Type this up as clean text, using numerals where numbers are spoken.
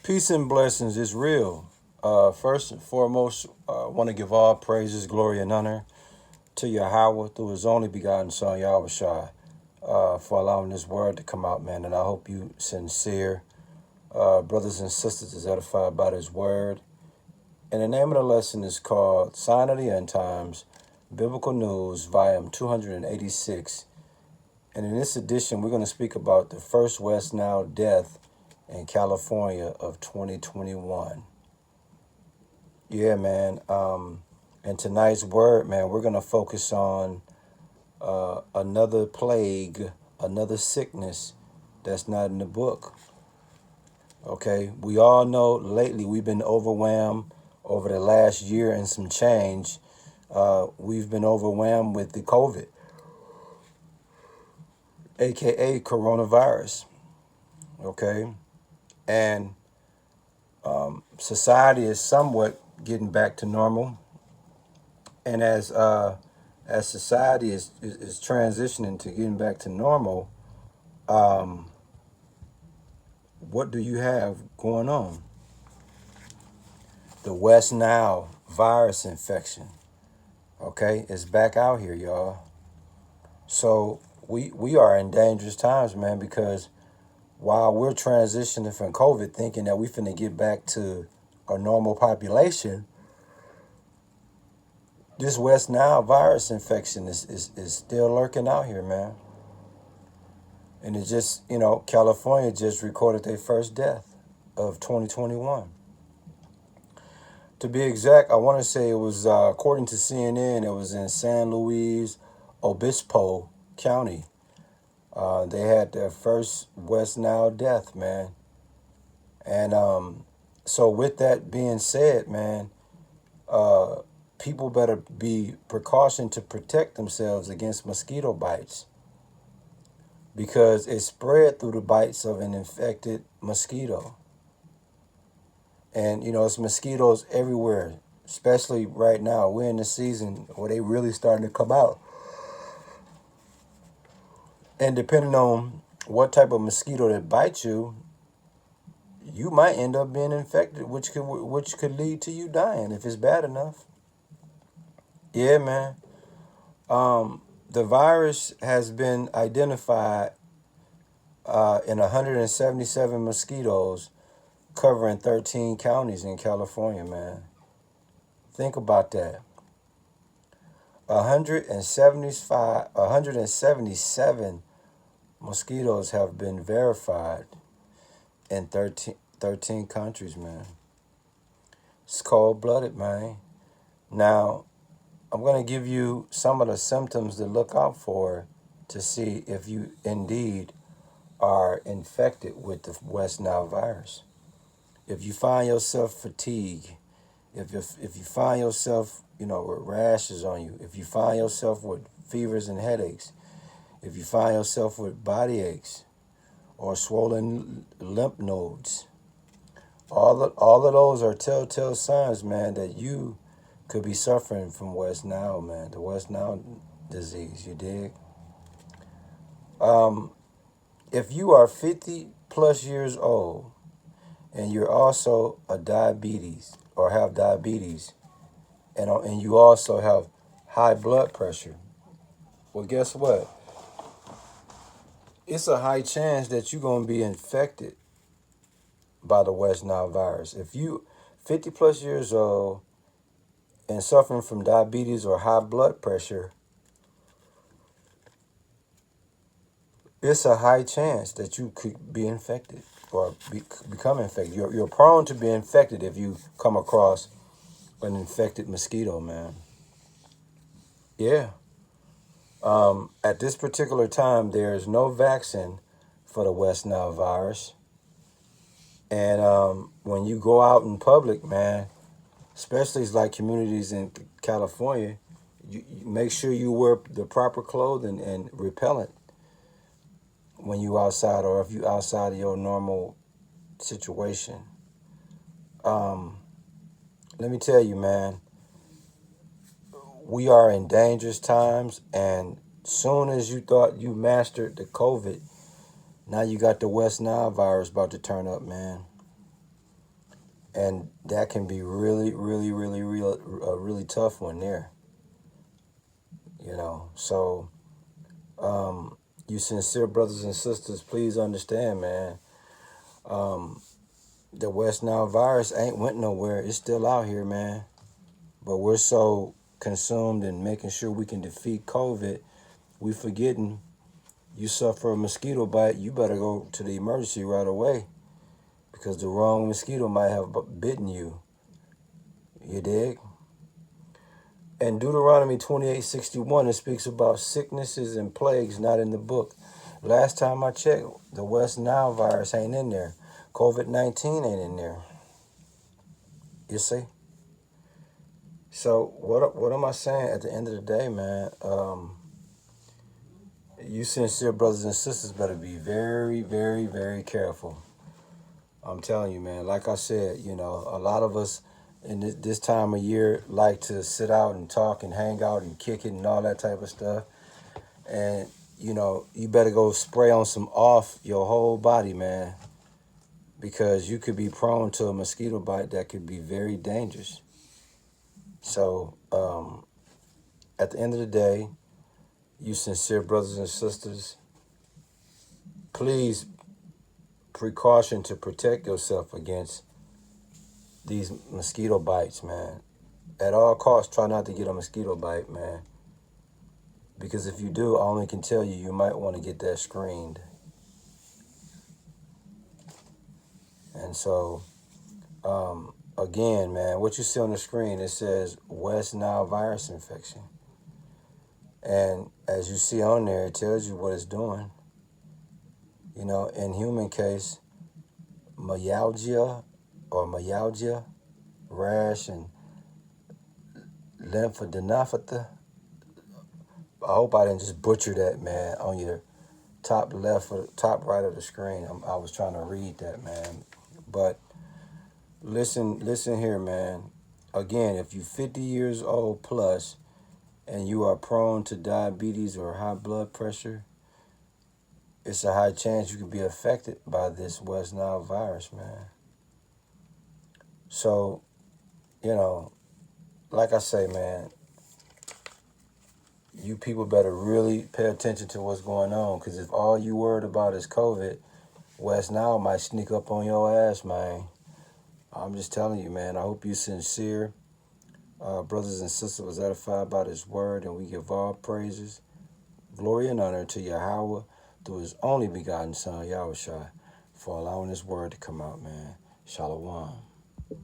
Peace and blessings is real. First and foremost, I want to give all praises, glory, and honor to Yahweh through His only begotten Son, Yahweh Shai, for allowing this word to come out, man. And I hope you sincere brothers and sisters is edified by this word. And the name of the lesson is called Sign of the End Times, Biblical News, Volume 286. And in this edition, we're going to speak about the first West Nile death in California of 2021. Yeah, man. And tonight's word, man, we're going to focus on another plague, another sickness that's not in the book. Okay, we all know lately we've been overwhelmed over the last year and some change. We've been overwhelmed with the COVID, aka coronavirus. Okay, and society is somewhat getting back to normal, and as society is transitioning to getting back to normal, what do you have going on? The West Nile virus infection, okay, is back out here, y'all. So we are in dangerous times, man, because while we're transitioning from COVID, thinking that we finna get back to a normal population, this West Nile virus infection is still lurking out here, man. And it just, California just recorded their first death of 2021. To be exact, I want to say it was, according to CNN, it was in San Luis Obispo County. They had their first West Nile death, man. And so with that being said, man, people better be precaution to protect themselves against mosquito bites, because it's spread through the bites of an infected mosquito. And, it's mosquitoes everywhere, especially right now. We're in the season where they really starting to come out. And depending on what type of mosquito that bites you, you might end up being infected, which could lead to you dying if it's bad enough. Yeah, man. The virus has been identified in 177 mosquitoes covering 13 counties in California, man. Think about that. 177 mosquitoes have been verified in 13 countries, man. It's cold-blooded, man. Now, I'm going to give you some of the symptoms to look out for to see if you indeed are infected with the West Nile virus. If you find yourself fatigue, if you find yourself, with rashes on you, if you find yourself with fevers and headaches, if you find yourself with body aches or swollen lymph nodes, all of those are telltale signs, man, that you could be suffering from West Nile, man, the West Nile disease, you dig? If you are 50 plus years old and you're also a diabetes or have diabetes, and you also have high blood pressure, well, guess what? It's a high chance that you're going to be infected by the West Nile virus. If you 50 plus years old and suffering from diabetes or high blood pressure, it's a high chance that you could be infected or become infected. You're prone to be infected if you come across an infected mosquito, man. Yeah. At this particular time, there is no vaccine for the West Nile virus. And when you go out in public, man, especially like communities in California, you make sure you wear the proper clothing and repellent when you outside, or if you outside of your normal situation. Let me tell you, man, we are in dangerous times, and soon as you thought you mastered the COVID, now you got the West Nile virus about to turn up, man. And that can be really, really, really, real, a really tough one there, you know. So, you sincere brothers and sisters, please understand, man. Um, the West Nile virus ain't went nowhere. It's still out here, man. But we're so consumed in making sure we can defeat COVID, we forgetting you suffer a mosquito bite, you better go to the emergency right away because the wrong mosquito might have bitten you. You dig? And Deuteronomy 28:61, it speaks about sicknesses and plagues not in the book. Last time I checked, the West Nile virus ain't in there. COVID-19 ain't in there. You see? So what am I saying at the end of the day, man? You sincere brothers and sisters better be very, very, very careful. I'm telling you, man. Like I said, you know, a lot of us in this time of year like to sit out and talk and hang out and kick it and all that type of stuff. And, you know, you better go spray on some off your whole body, man, because you could be prone to a mosquito bite that could be very dangerous. So, at the end of the day, you sincere brothers and sisters, please precaution to protect yourself against these mosquito bites, man. At all costs, try not to get a mosquito bite, man. Because if you do, I only can tell you, you might want to get that screened. And so, again, man, what you see on the screen, it says West Nile virus infection. And as you see on there, it tells you what it's doing. You know, in human case, myalgia, rash, and lymphadenopathy. I hope I didn't just butcher that, man, on your top left or top right of the screen. I was trying to read that, man. But listen here, man. Again, if you're 50 years old plus and you are prone to diabetes or high blood pressure, it's a high chance you could be affected by this West Nile virus, man. So, you know, like I say, man, you people better really pay attention to what's going on, because if all you worried about is COVID, West Nile might sneak up on your ass, man. I'm just telling you, man. I hope you sincere. Brothers and sisters was edified by this word, and we give all praises, glory, and honor to Yahweh through his only begotten Son, Yahushua, for allowing this word to come out, man. Shalom.